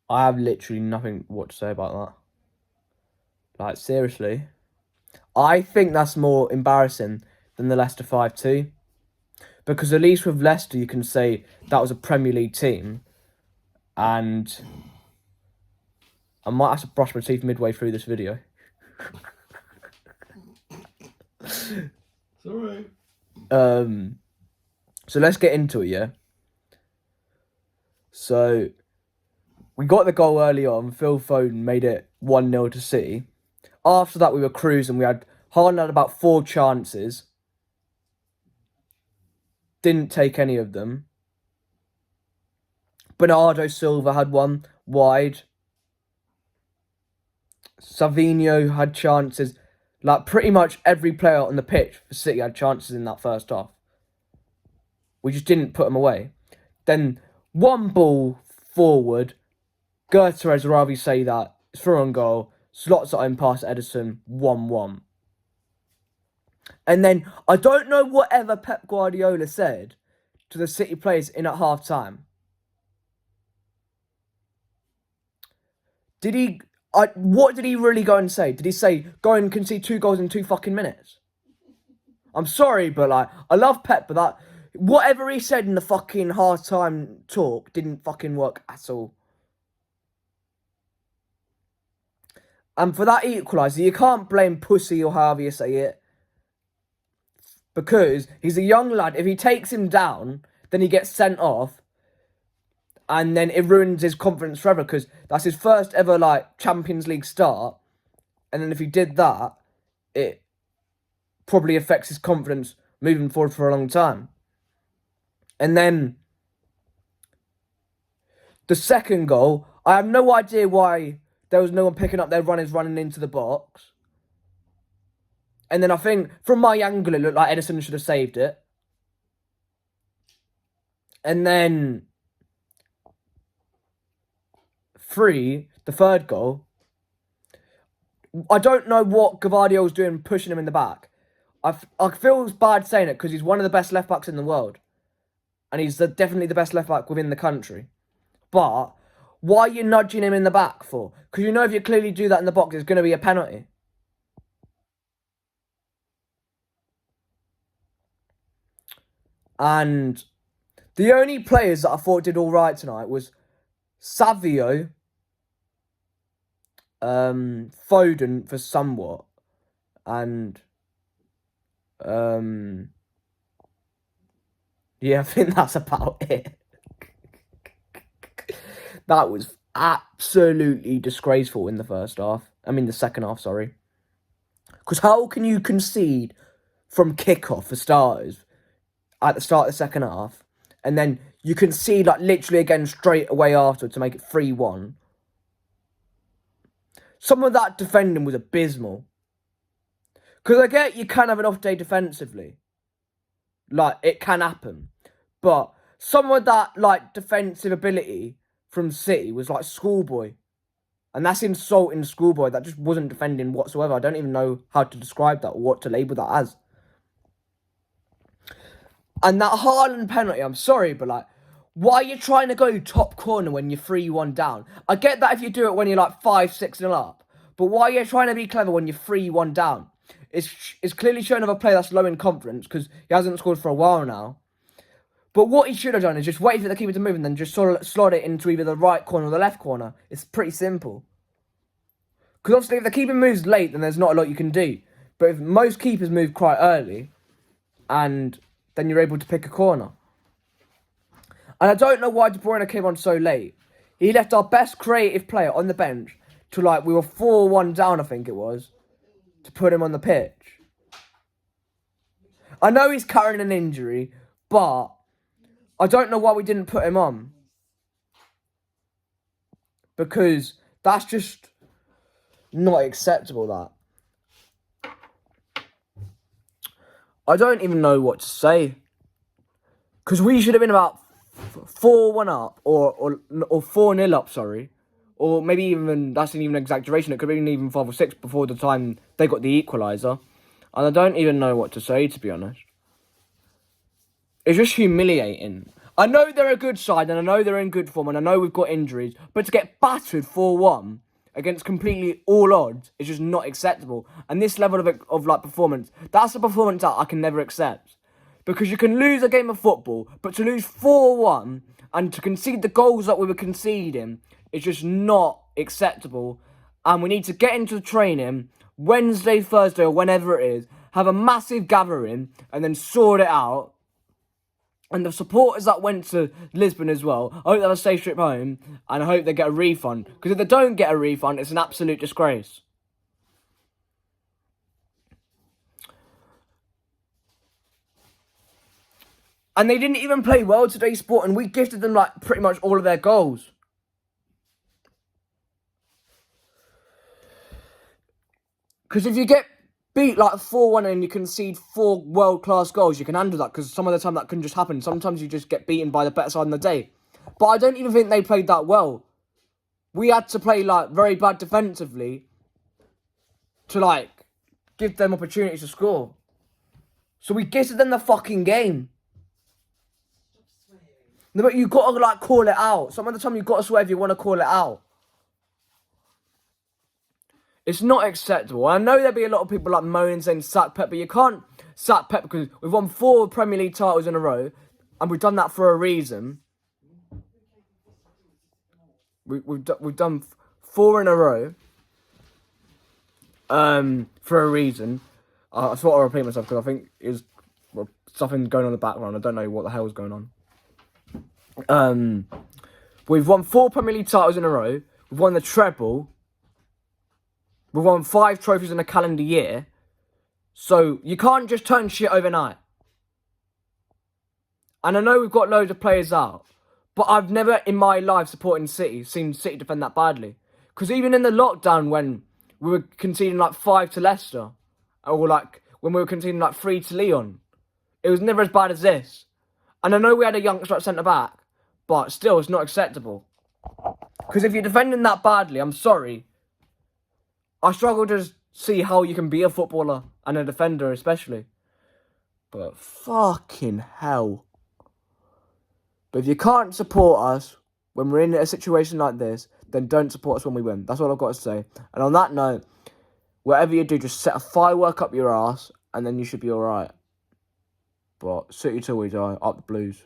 I have literally nothing what to say about that. Like, seriously. I think that's more embarrassing than the Leicester 5-2. Because at least with Leicester, you can say that was a Premier League team. And I might have to brush my teeth midway through this video. It's alright. So let's get into it, yeah? So, we got the goal early on. Phil Foden made it 1-0 to City. After that, we were cruising. Haaland had about 4 chances. Didn't take any of them. Bernardo Silva had one wide. Savinho had chances. Like, pretty much every player on the pitch for City had chances in that first half. We just didn't put them away. Then, one ball forward. Gutierrez, rather you say that. It's through on goal. Slots it in past Ederson. 1-1. And then, I don't know whatever Pep Guardiola said to the City players in at half-time. What did he really go and say? Did he say, go and concede 2 goals in 2 fucking minutes? I'm sorry, but like, I love Pep, but whatever he said in the fucking half-time talk didn't fucking work at all. And for that equaliser, you can't blame Pussy or however you say it. Because he's a young lad. If he takes him down, then he gets sent off. And then it ruins his confidence forever. Because that's his first ever, like, Champions League start. And then if he did that, it probably affects his confidence moving forward for a long time. And then the second goal, I have no idea why there was no one picking up their runners running into the box. And then I think, from my angle, it looked like Ederson should have saved it. And then 3, the third goal. I don't know what Gvardiol's doing pushing him in the back. I feel bad saying it because he's one of the best left-backs in the world. And he's definitely the best left-back within the country. But why are you nudging him in the back for? Because you know if you clearly do that in the box, it's going to be a penalty. And the only players that I thought did all right tonight was Savio, Foden for somewhat, and yeah, I think that's about it. That was absolutely disgraceful in the first half. I mean, the second half, sorry. Because how can you concede from kickoff for starters at the start of the second half, and then you concede like literally again straight away after to make it 3-1? Some of that defending was abysmal. Because I get you can have an off day defensively. Like, it can happen. But some of that, like, defensive ability from City was like schoolboy. And that's insulting schoolboy. That just wasn't defending whatsoever. I don't even know how to describe that or what to label that as. And that Haaland penalty, I'm sorry, but like, why are you trying to go top corner when you're 3-1 down? I get that if you do it when you're like 5-6-0 up. But why are you trying to be clever when you're 3-1 down? It's clearly showing of a player that's low in confidence because he hasn't scored for a while now. But what he should have done is just wait for the keeper to move and then just sort of slot it into either the right corner or the left corner. It's pretty simple. Because obviously if the keeper moves late, then there's not a lot you can do. But if most keepers move quite early, and then you're able to pick a corner. And I don't know why De Bruyne came on so late. He left our best creative player on the bench to like, we were 4-1 down, I think it was, to put him on the pitch. I know he's carrying an injury, but I don't know why we didn't put him on. Because that's just not acceptable, that. I don't even know what to say. Because we should have been about 4-1 up, or 4-0 up, sorry. Or maybe even, that's even an exaggeration, it could have been even 5 or 6 before the time they got the equaliser. And I don't even know what to say, to be honest. It's just humiliating. I know they're a good side, and I know they're in good form, and I know we've got injuries, but to get battered 4-1 against completely all odds is just not acceptable. And this level of like performance, that's a performance that I can never accept. Because you can lose a game of football, but to lose 4-1 and to concede the goals that we were conceding is just not acceptable. And we need to get into the training Wednesday, Thursday, or whenever it is, have a massive gathering, and then sort it out. And the supporters that went to Lisbon as well, I hope they have a safe trip home, and I hope they get a refund. Because if they don't get a refund, it's an absolute disgrace. And they didn't even play well today, Sport, and we gifted them like pretty much all of their goals. Because if you get beat like 4-1 and you concede 4 world-class goals, you can handle that, because some of the time that can just happen. Sometimes you just get beaten by the better side on the day. But I don't even think they played that well. We had to play like very bad defensively to like give them opportunities to score. So we gifted them the fucking game. No, but you got to like call it out. Some of the time you got to swear if you want to call it out. It's not acceptable. I know there'll be a lot of people like moaning saying sack Pep, but you can't sack Pep because we've won 4 Premier League titles in a row, and we've done that for a reason. We've done 4 in a row, for a reason. I thought I'd repeat myself because I think there's something going on in the background. I don't know what the hell is going on. We've won 4 Premier League titles in a row. We've won the treble. We've won 5 trophies in a calendar year. So you can't just turn shit overnight. And I know we've got loads of players out, but I've never in my life supporting City seen City defend that badly. Because even in the lockdown when we were conceding like 5 to Leicester, or like when we were conceding like 3 to Lyon, it was never as bad as this. And I know we had a youngster at centre-back, but still, it's not acceptable. Because if you're defending that badly, I'm sorry, I struggle to see how you can be a footballer and a defender especially. But fucking hell. But if you can't support us when we're in a situation like this, then don't support us when we win. That's all I've got to say. And on that note, whatever you do, just set a firework up your ass and then you should be alright. But City till we die, up the Blues.